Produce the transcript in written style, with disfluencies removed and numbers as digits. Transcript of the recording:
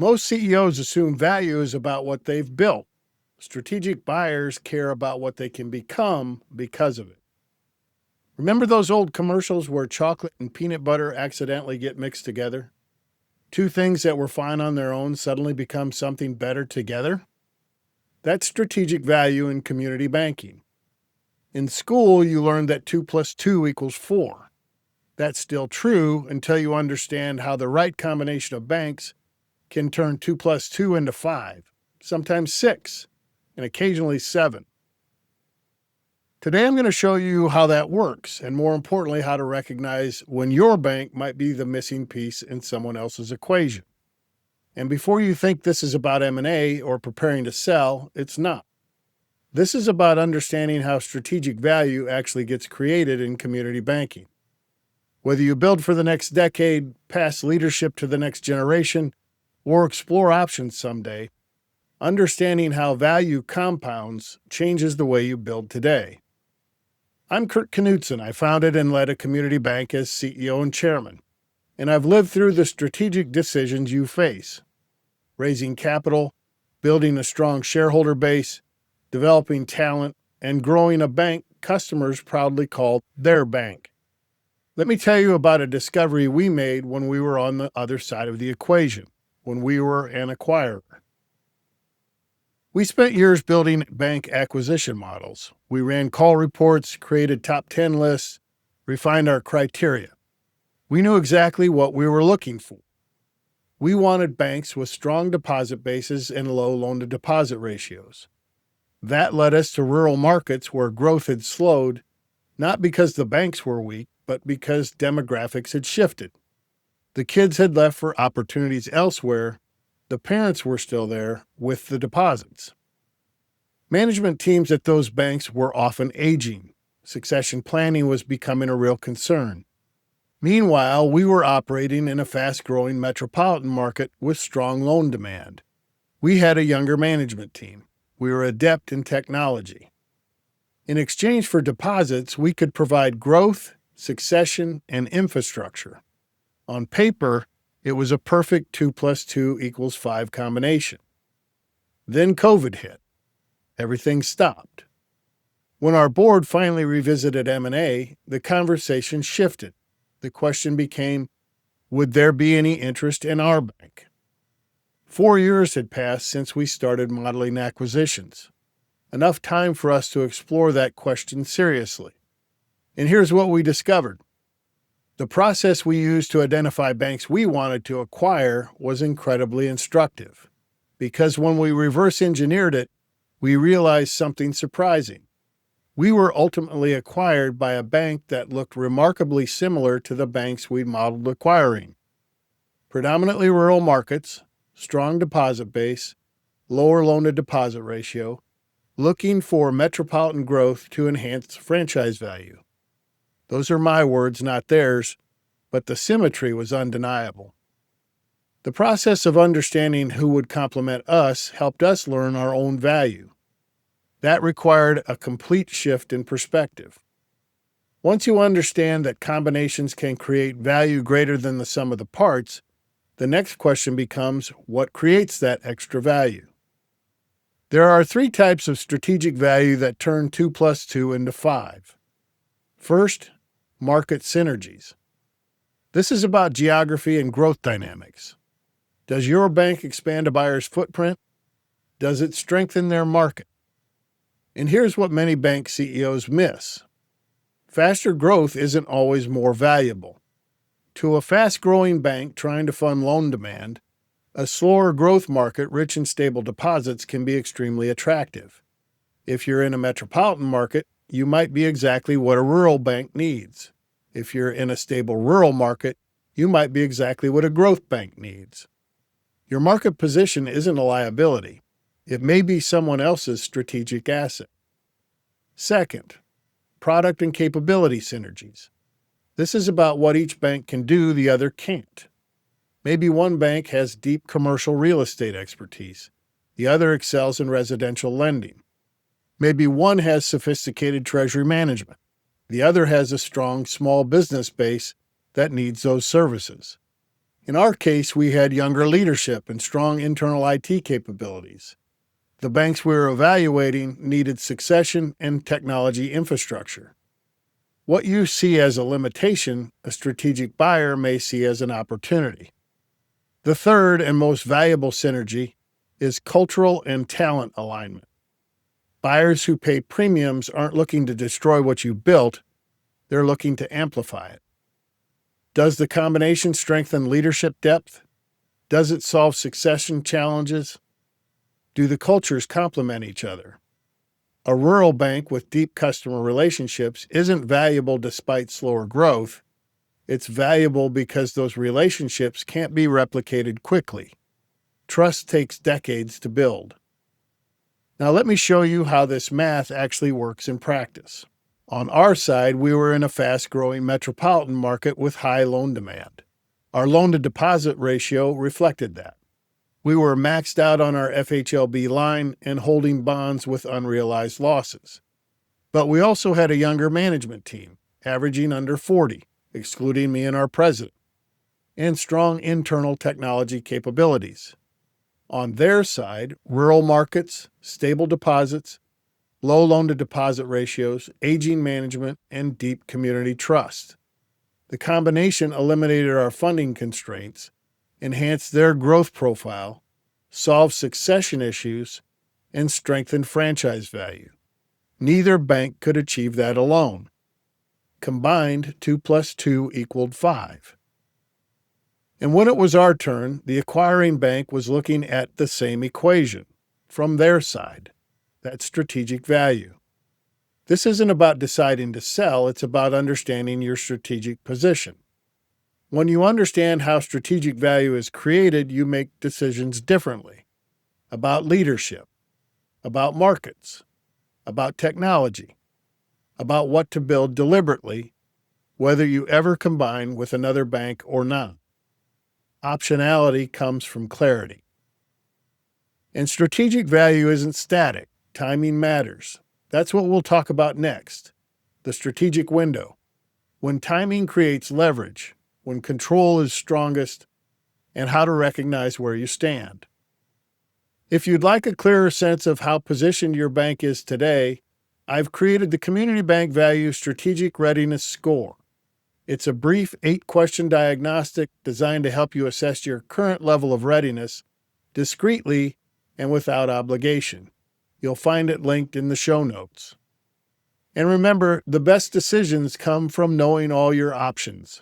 Most CEOs assume value is about what they've built. Strategic buyers care about what they can become because of it. Remember those old commercials where chocolate and peanut butter accidentally get mixed together? Two things that were fine on their own suddenly become something better together? That's strategic value in community banking. In school, you learned that 2 plus 2 equals 4. That's still true until you understand how the right combination of banks can turn 2 plus 2 into 5, sometimes 6, and occasionally 7. Today, I'm going to show you how that works, and more importantly, how to recognize when your bank might be the missing piece in someone else's equation. And before you think this is about M&A or preparing to sell, it's not. This is about understanding how strategic value actually gets created in community banking. Whether you build for the next decade, pass leadership to the next generation, or explore options someday, understanding how value compounds changes the way you build today. I'm Knutson. I founded and led a community bank as CEO and chairman, and I've lived through the strategic decisions you face: raising capital, building a strong shareholder base, developing talent, and growing a bank customers proudly call their bank. Let me tell you about a discovery we made when we were on the other side of the equation, when we were an acquirer. We spent years building bank acquisition models. We ran call reports, created top 10 lists, refined our criteria. We knew exactly what we were looking for. We wanted banks with strong deposit bases and low loan-to-deposit ratios. That led us to rural markets where growth had slowed, not because the banks were weak, but because demographics had shifted. The kids had left for opportunities elsewhere. The parents were still there with the deposits. Management teams at those banks were often aging. Succession planning was becoming a real concern. Meanwhile, we were operating in a fast-growing metropolitan market with strong loan demand. We had a younger management team. We were adept in technology. In exchange for deposits, we could provide growth, succession, and infrastructure. On paper, it was a perfect 2 plus 2 equals 5 combination. Then COVID hit. Everything stopped. When our board finally revisited M&A, the conversation shifted. The question became, would there be any interest in our bank? 4 years had passed since we started modeling acquisitions. Enough time for us to explore that question seriously. And here's what we discovered. The process we used to identify banks we wanted to acquire was incredibly instructive, because when we reverse engineered it, we realized something surprising. We were ultimately acquired by a bank that looked remarkably similar to the banks we modeled acquiring. Predominantly rural markets, strong deposit base, lower loan-to-deposit ratio, looking for metropolitan growth to enhance franchise value. Those are my words, not theirs, but the symmetry was undeniable. The process of understanding who would complement us helped us learn our own value. That required a complete shift in perspective. Once you understand that combinations can create value greater than the sum of the parts, the next question becomes, what creates that extra value? There are 3 types of strategic value that turn 2 plus 2 into 5. First, market synergies. This is about geography and growth dynamics. Does your bank expand a buyer's footprint? Does it strengthen their market? And here's what many bank CEOs miss. Faster growth isn't always more valuable. To a fast-growing bank trying to fund loan demand, a slower growth market rich in stable deposits can be extremely attractive. If you're in a metropolitan market, you might be exactly what a rural bank needs. If you're in a stable rural market, you might be exactly what a growth bank needs. Your market position isn't a liability. It may be someone else's strategic asset. Second, product and capability synergies. This is about what each bank can do the other can't. Maybe one bank has deep commercial real estate expertise. The other excels in residential lending. Maybe one has sophisticated treasury management. The other has a strong small business base that needs those services. In our case, we had younger leadership and strong internal IT capabilities. The banks we were evaluating needed succession and technology infrastructure. What you see as a limitation, a strategic buyer may see as an opportunity. The third and most valuable synergy is cultural and talent alignment. Buyers who pay premiums aren't looking to destroy what you built, they're looking to amplify it. Does the combination strengthen leadership depth? Does it solve succession challenges? Do the cultures complement each other? A rural bank with deep customer relationships isn't valuable despite slower growth. It's valuable because those relationships can't be replicated quickly. Trust takes decades to build. Now let me show you how this math actually works in practice. On our side, we were in a fast-growing metropolitan market with high loan demand. Our loan-to-deposit ratio reflected that. We were maxed out on our FHLB line and holding bonds with unrealized losses. But we also had a younger management team, averaging under 40, excluding me and our president, and strong internal technology capabilities. On their side, rural markets, stable deposits, low loan-to-deposit ratios, aging management, and deep community trust. The combination eliminated our funding constraints, enhanced their growth profile, solved succession issues, and strengthened franchise value. Neither bank could achieve that alone. Combined, 2 plus 2 equaled 5. And when it was our turn, the acquiring bank was looking at the same equation from their side. That's strategic value. This isn't about deciding to sell, it's about understanding your strategic position. When you understand how strategic value is created, you make decisions differently about leadership, about markets, about technology, about what to build deliberately, whether you ever combine with another bank or not. Optionality comes from clarity. And strategic value isn't static. Timing matters. That's what we'll talk about next. The strategic window. When timing creates leverage, when control is strongest, and how to recognize where you stand. If you'd like a clearer sense of how positioned your bank is today, I've created the Community Bank Value Strategic Readiness Score. It's a brief 8-question diagnostic designed to help you assess your current level of readiness discreetly and without obligation. You'll find it linked in the show notes. And remember, the best decisions come from knowing all your options.